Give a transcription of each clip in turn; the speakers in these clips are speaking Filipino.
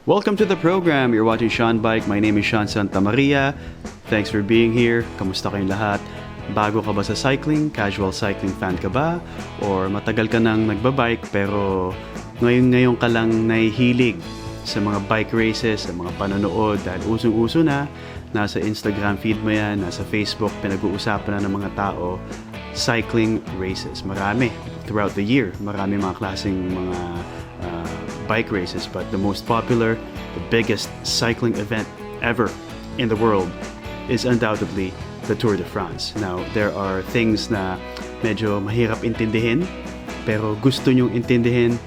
Welcome to the program. You're watching Sean Bike. My name is Sean Santamaria. Thanks for being here. Kamusta kayong lahat? Bago ka ba sa cycling? Casual cycling fan ka ba? Or matagal ka nang nagbabike pero ngayon ka lang nahihilig sa mga bike races, sa mga panonood dahil usong-uso na. Nasa Instagram feed mo yan, nasa Facebook, pinag-uusapan na ng mga tao. Cycling races. Marami throughout the year. Marami mga klaseng mga bike races, but the most popular, the biggest cycling event ever in the world is undoubtedly the Tour de France. Now, there are things na medyo mahirap intindihin, pero gusto nyong intindihin,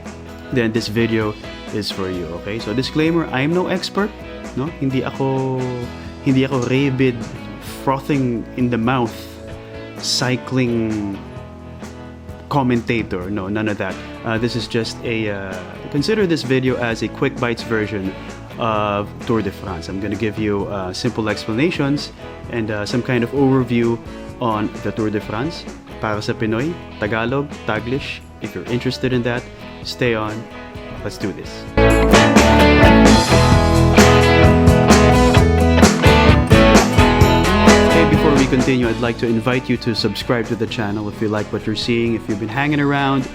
then this video is for you, okay? So disclaimer, I'm no expert, no? Hindi ako rabid, frothing in the mouth, cycling commentator. No, none of that. This is just consider this video as a quick bites version of Tour de France. I'm going to give you simple explanations and some kind of overview on the Tour de France para sa Pinoy, Tagalog, Taglish. If you're interested in that, stay on. Let's do this. Before we continue, I'd like to invite you to subscribe to the channel if you like what you're seeing. If you've been hanging around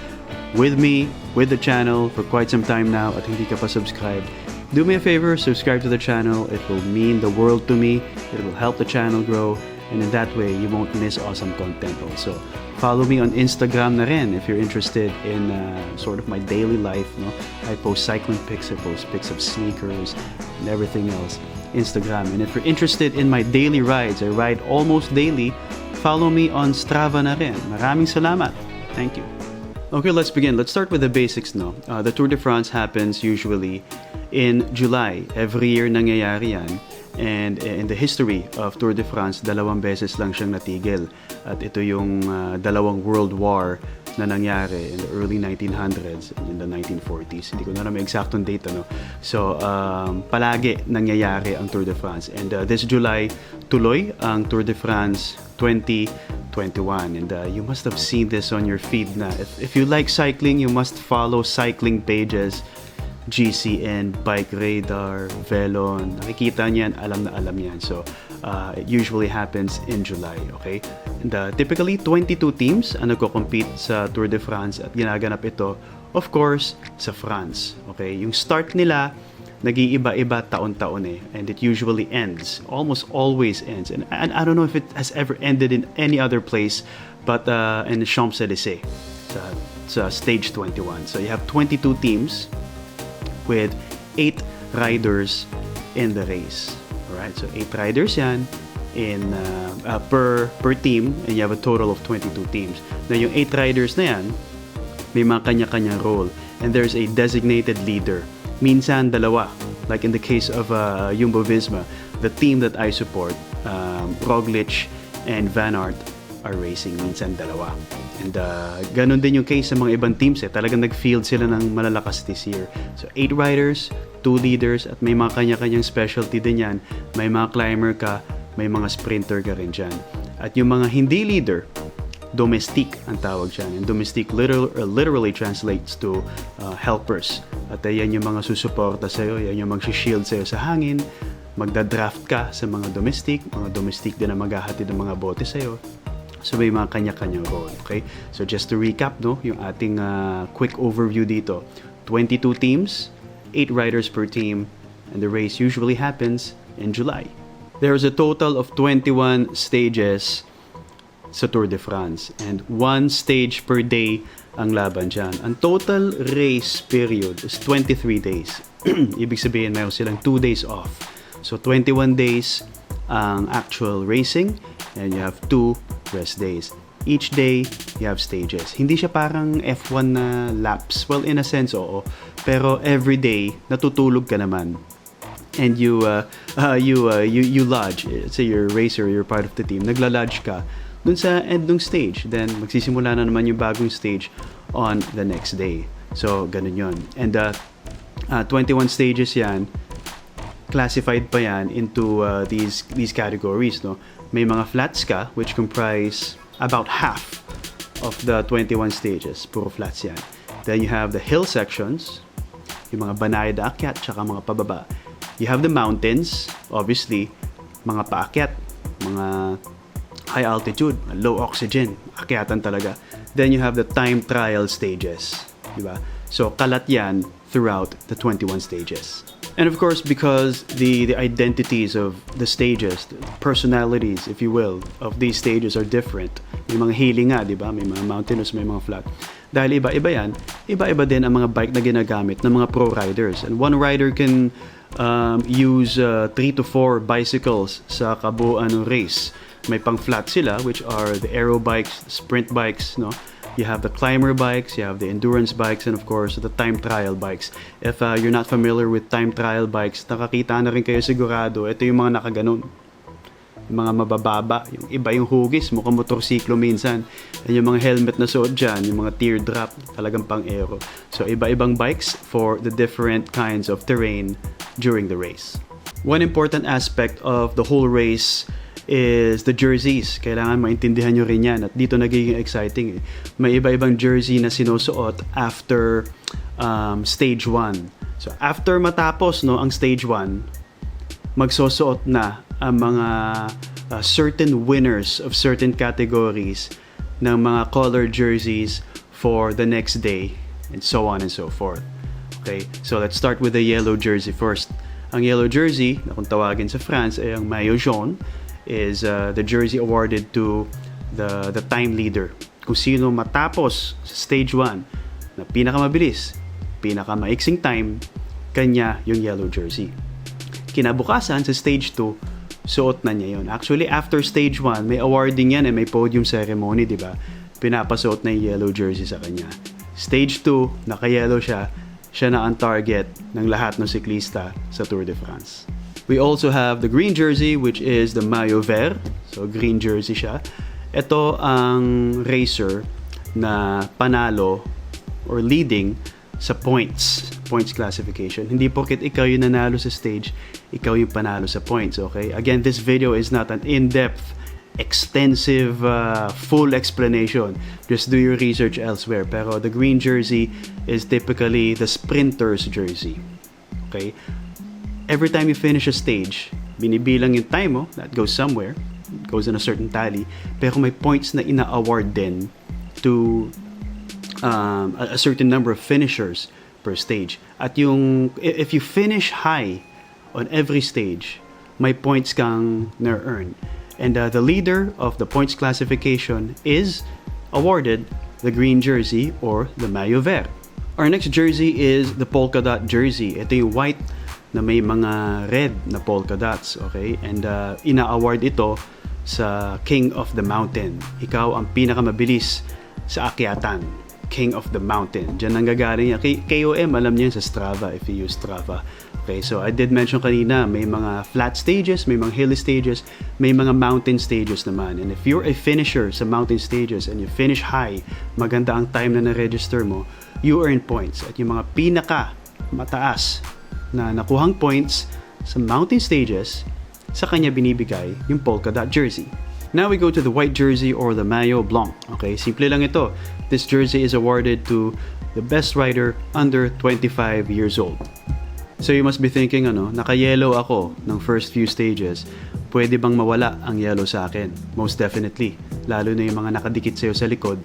with me, with the channel for quite some time now at hindi ka pa subscribed, do me a favor, subscribe to the channel. It will mean the world to me. It will help the channel grow, and in that way, you won't miss awesome content also. Follow me on Instagram na rin if you're interested in sort of my daily life. No? I post cycling pics, I post pics of sneakers and everything else. Instagram. And if you're interested in my daily rides, I ride almost daily, follow me on STRAVA na rin. Maraming salamat. Thank you. Okay, let's begin. Let's start with the basics, no? The Tour de France happens usually in July. Every year nangyayari yan. And in the history of Tour de France, 2 beses lang siyang natigil. At ito yung dalawang World War na nangyari in the early 1900s and in the 1940s. Hindi ko na naman eksaktong date, ano. So, palagi nangyayari ang Tour de France. And this July, tuloy ang Tour de France 2021. And you must have seen this on your feed na. If you like cycling, you must follow cycling pages. GCN, Bike Radar, Velon, nakikita niyan, alam na alam yan. So, it usually happens in July, okay? And typically, 22 teams ang nagko-compete sa Tour de France at ginaganap ito, of course, sa France, okay? Yung start nila, nag-iiba-iba taon-taon eh. And it usually ends, almost always ends. And I don't know if it has ever ended in any other place, but in the Champs-Élysées, sa stage 21. So, you have 22 teams with 8 riders in the race. Alright, so 8 riders yan in per team, and you have a total of 22 teams. Now, yung 8 riders na yan, may mga kanya-kanyang role, and there's a designated leader. Minsan, dalawa. Like in the case of Visma, the team that I support, Roglic and Van Aert are racing. Minsan, dalawa. And ganun din yung case sa mga ibang teams eh. Talagang nag-field sila ng malalakas this year. So 8 riders, 2 leaders, at may mga kanya-kanyang specialty din yan. May mga climber ka, may mga sprinter ka rin dyan. At yung mga hindi leader, domestique ang tawag dyan. And domestique literally translates to helpers. At yan yung mga susuporta sa'yo, yan yung mag-shield sa'yo sa hangin. Magda-draft ka sa mga domestique din na maghahatid ng mga bote sa'yo. So may mga kanya-kanyang role, okay? So just to recap, no, yung ating quick overview dito. 22 teams, 8 riders per team, and the race usually happens in July. There's a total of 21 stages sa Tour de France, and 1 stage per day ang laban dyan. Ang total race period is 23 days. Ibig sabihin, mayroon silang 2 days off. So 21 days ang actual racing, and you have 2 rest days. Each day, you have stages. Hindi siya parang F1 na laps. Well, in a sense, oo. Pero every day, natutulog ka naman. And you lodge. Say you're a racer, you're part of the team. Nagla-lodge ka dun sa end ng stage. Then, magsisimula na naman yung bagong stage on the next day. So, ganun yun. And 21 stages yan. Classified pa yan into these categories, no? May mga flats ka, which comprise about half of the 21 stages. Puro flats yan. Then you have the hill sections, yung mga banayad na akyat, tsaka mga pababa. You have the mountains, obviously, mga paakyat, mga high altitude, low oxygen, akyatan talaga. Then you have the time trial stages, di ba? So, kalat yan throughout the 21 stages. And of course, because the identities of the stages, the personalities, if you will, of these stages are different. May mga hilly nga, di ba? May mga mountainous, may mga flat. Dahil iba-iba yan, iba-iba din ang mga bike na ginagamit ng mga pro riders. And one rider can use 3 to 4 bicycles sa kabuuan ng race. May pang flat sila, which are the aero bikes, sprint bikes, no? You have the climber bikes, you have the endurance bikes, and of course, the time trial bikes. If you're not familiar with time trial bikes, nakakita na rin kayo sigurado. Ito yung mga nakaganon. Yung mga mabababa. Yung iba yung hugis, mukhang motorsiklo minsan. And yung mga helmet na suot dyan, yung mga teardrop, talagang pang-aero. So, iba-ibang bikes for the different kinds of terrain during the race. One important aspect of the whole race is the jerseys. Kailangan maintindihan nyo rin yan. At dito nagiging exciting. May iba-ibang jersey na sinusuot after stage 1. So, after matapos ang stage 1, magsusuot na ang mga certain winners of certain categories ng mga colored jerseys for the next day, and so on and so forth. Okay, so let's start with the yellow jersey first. Ang yellow jersey, na kung tawagin sa France, ay ang maillot jaune, is the jersey awarded to the time leader. Kung sino matapos sa stage 1 na pinakamabilis, pinakamaiksing time, kanya yung yellow jersey. Kinabukasan sa stage 2, suot na niya yun. Actually, after stage 1, may awarding yan may podium ceremony, di ba? Pinapasuot na yung yellow jersey sa kanya. Stage 2, naka-yellow siya na ang target ng lahat ng siklista sa Tour de France. We also have the green jersey, which is the maillot vert. So, green jersey siya. Ito ang racer na panalo or leading sa points classification. Hindi porket ikaw yung nanalo sa stage, ikaw yung panalo sa points, okay? Again, this video is not an in-depth, extensive, full explanation. Just do your research elsewhere. Pero the green jersey is typically the sprinter's jersey, okay? Every time you finish a stage, binibilang yung time mo, that goes somewhere, it goes in a certain tally, pero may points na ina-award din to a certain number of finishers per stage. At yung, if you finish high on every stage, may points kang na-earn. And the leader of the points classification is awarded the green jersey or the maillot vert. Our next jersey is the polka dot jersey. Ito yung white na may mga red na polka dots, okay? And ina-award ito sa King of the Mountain. Ikaw ang pinakamabilis sa akyatan. King of the Mountain. Diyan ang gagaling yan. KOM, alam niyo sa STRAVA if you use STRAVA. Okay, so I did mention kanina, may mga flat stages, may mga hilly stages, may mga mountain stages naman. And if you're a finisher sa mountain stages and you finish high, maganda ang time na na-register mo, you earn points. At yung mga pinaka mataas na nakuhang points sa mountain stages, sa kanya binibigay yung polka dot jersey. Now we go to the white jersey or the maillot blanc. Okay, simple lang ito. This jersey is awarded to the best rider under 25 years old. So you must be thinking, naka-yellow ako ng first few stages. Pwede bang mawala ang yellow sa akin? Most definitely. Lalo na yung mga nakadikit sa'yo sa likod.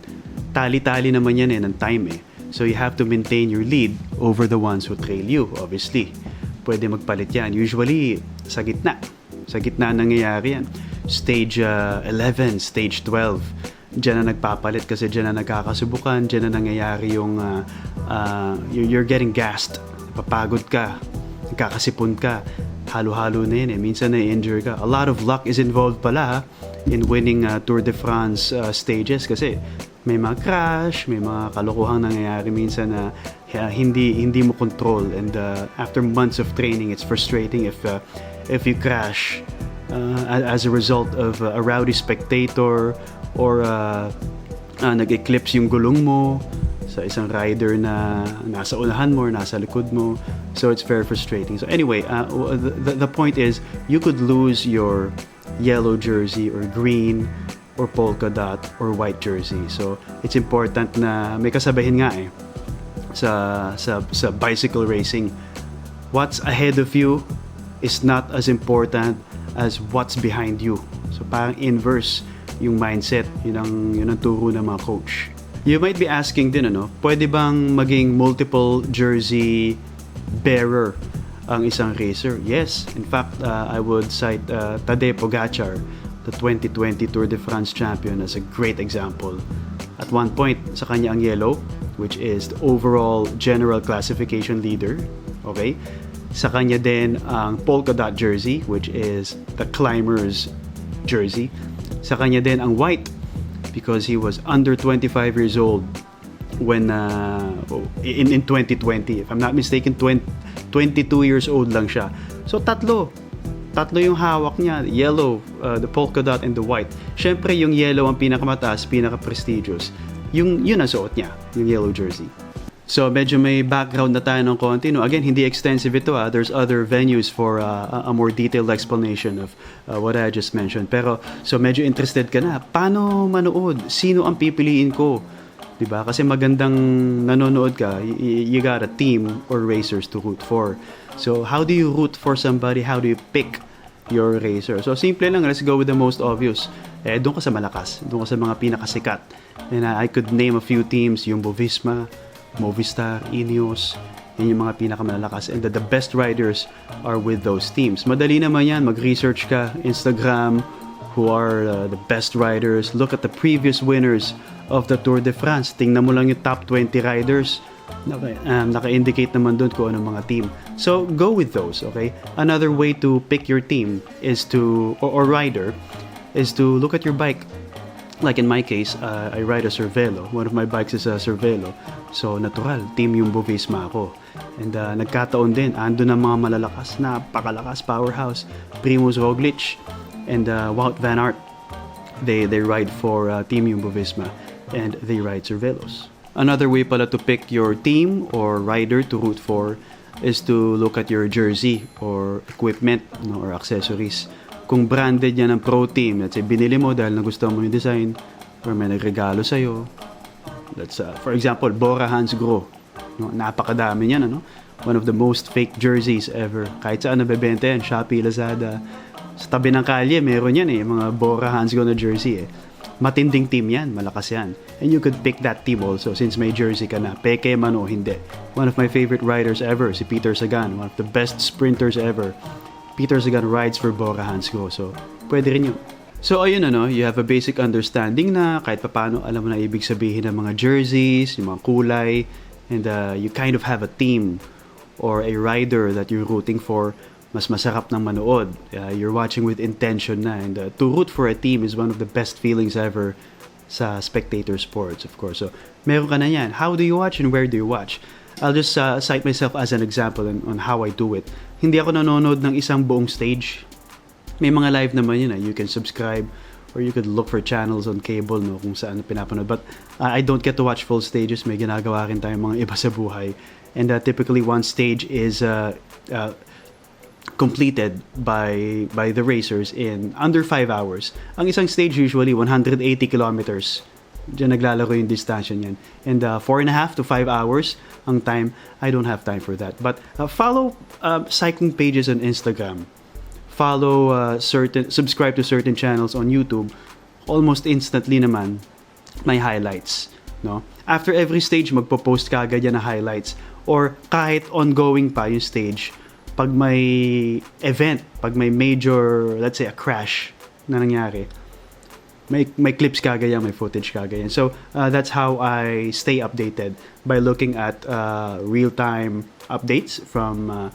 Tali-tali naman yan ng time So you have to maintain your lead over the ones who trail you, obviously. Pwede magpalit yan. Usually, sa gitna. Sa gitna nangyayari yan. Stage 11, stage 12. Diyan na nagpapalit kasi diyan na nagkakasubukan. Diyan na nangyayari yung you're getting gassed. Papagod ka. Nagkakasipon ka. Halo-halo na yun Minsan na-injure ka. A lot of luck is involved pala in winning Tour de France stages kasi may mga crash, may mga kalokohang nangyayari minsan na hindi mo control, and after months of training, it's frustrating if you crash as a result of a rowdy spectator or nag-eclipse yung gulong mo sa isang rider na nasa unahan mo or nasa likod mo. So it's very frustrating. So anyway, the point is you could lose your yellow jersey or green or polka dot or white jersey. So it's important na may kasabahin nga sa bicycle racing. What's ahead of you is not as important as what's behind you. So parang inverse yung mindset, yun ang turo ng mga coach. You might be asking din, pwede bang maging multiple jersey bearer ang isang racer? Yes. In fact, I would cite Tadej Pogacar, the 2020 Tour de France champion, as a great example. At one point, sa kanya ang yellow, which is the overall general classification leader. Okay? Sa kanya din ang polka dot jersey, which is the climber's jersey. Sa kanya din ang white, because he was under 25 years old when in 2020. If I'm not mistaken, 22 years old lang siya. So tatlo yung hawak niya, yellow, the polka dot, and the white. Syempre yung yellow ang pinakamataas, pinaka-prestigious. Yun ang suot niya, yung yellow jersey. So medyo may background na tayo ng konti. Again, hindi extensive ito. There's other venues for a more detailed explanation of what I just mentioned. Pero so medyo interested ka na. Paano manood? Sino ang pipiliin ko? Diba? Kasi magandang nanonood ka, you got a team or racers to root for. So how do you root for somebody? How do you pick your racer? So simple lang, let's go with the most obvious. Doon ka sa malakas, doon ka sa mga pinakasikat. And I could name a few teams, yung Visma, Movistar, Ineos, yun yung mga pinakamalalakas. And the best riders are with those teams. Madali naman yan, mag-research ka, Instagram, who are the best riders. Look at the previous winners of the Tour de France. Tingnan mo lang yung top 20 riders. Naka-indicate naman doon kung anong mga team. So, go with those, okay? Another way to pick your team is to, or rider, is to look at your bike. Like in my case, I ride a Cervelo. One of my bikes is a Cervelo. So, natural, team yung Visma ako. And nagkataon din, ando na mga malalakas, napakalakas, powerhouse. Primož Roglič and Wout van Aert. They ride for team yung Visma. And they ride Cervelos. Another way pala to pick your team or rider to root for is to look at your jersey or equipment, or accessories. Kung branded yan ng pro team, let's say binili mo dahil nagustuhan mo yung design or may nagregalo sa'yo. That's, for example, Bora Hansgrohe. Napakadami niyan, One of the most fake jerseys ever. Kahit saan nabebenta yan, Shopee, Lazada. Sa tabi ng kalye, meron yan mga Bora Hansgrohe na jersey Matinding team yan, malakas yan. And you could pick that team also since may jersey ka na, peke man o hindi. One of my favorite riders ever, si Peter Sagan, one of the best sprinters ever. Peter Sagan rides for Bora Hansgrohe, so pwede rin yun. So ayun you have a basic understanding na kahit paano alam mo na ibig sabihin ng mga jerseys, yung mga kulay, and you kind of have a team or a rider that you're rooting for. Mas masarap ng manood. You're watching with intention na, and to root for a team is one of the best feelings ever sa spectator sports, of course. So meron ka na yan. How do you watch and where do you watch? I'll just cite myself as an example on how I do it. Hindi ako nanonood ng isang buong stage. May mga live naman yun. You can subscribe or you could look for channels on cable kung saan pinapanood. But I don't get to watch full stages. May ginagawa rin tayong mga iba sa buhay. And typically one stage is completed by the racers in under 5 hours. Ang isang stage usually 180 kilometers. Diyan naglalaro yung distansya niyan. And 4.5 to 5 hours ang time. I don't have time for that. But follow cycling pages on Instagram. Follow subscribe to certain channels on YouTube. Almost instantly naman may highlights. After every stage, magpo-post ka agad yan na highlights. Or kahit ongoing pa yung stage, pag may event, pag may major, let's say a crash na nangyari, may clips kagad yan, may footage kagad yan. So that's how I stay updated, by looking at real-time updates from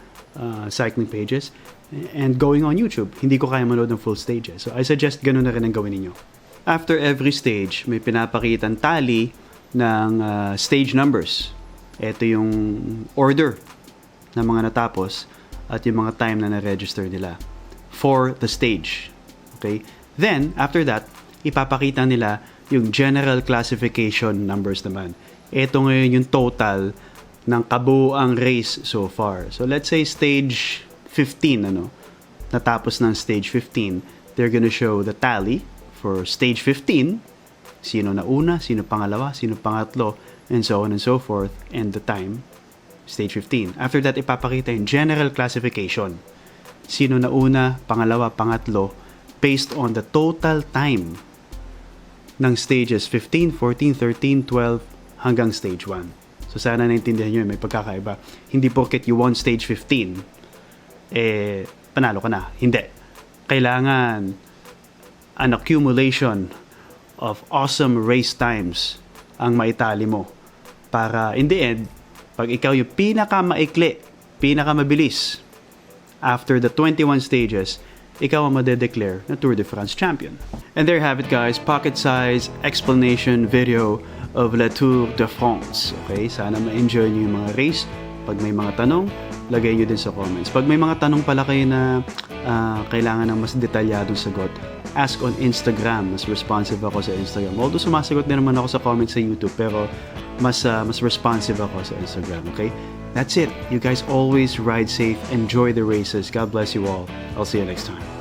cycling pages and going on YouTube. Hindi ko kaya manood ng full stages. So I suggest ganun na rin ang gawin ninyo. After every stage, may pinapakitang tally ng stage numbers. Ito yung order ng mga natapos at yung mga time na na-register nila for the stage. Okay? Then, after that, ipapakita nila yung general classification numbers naman. Ito ngayon yung total ng kabuuang race so far. So, let's say stage 15, natapos ng stage 15. They're gonna show the tally for stage 15. Sino na una, sino pangalawa, sino pangatlo. and so on and so forth, and the time, stage 15. After that, ipapakita yung general classification. Sino na una, pangalawa, pangatlo, based on the total time ng stages 15, 14, 13, 12, hanggang stage 1. So sana naintindihan nyo, may pagkakaiba. Hindi porket you won stage 15, panalo ka na. Hindi. Kailangan an accumulation of awesome race times ang maitali mo para in the end, pag ikaw yung pinakamaikli, pinakamabilis after the 21 stages, ikaw ang madedeclare na Tour de France champion. And there you have it, guys, pocket-size explanation video of La Tour de France. Okay, sana ma-enjoy nyo yung mga race. Pag may mga tanong, lagay nyo din sa comments. Pag may mga tanong pala kayo na kailangan ng mas detalyadong sagot, ask on Instagram. Mas responsive ako sa Instagram. Although sumasagot din naman ako sa comments sa YouTube, pero mas responsive ako sa Instagram. Okay? That's it. You guys always ride safe. Enjoy the races. God bless you all. I'll see you next time.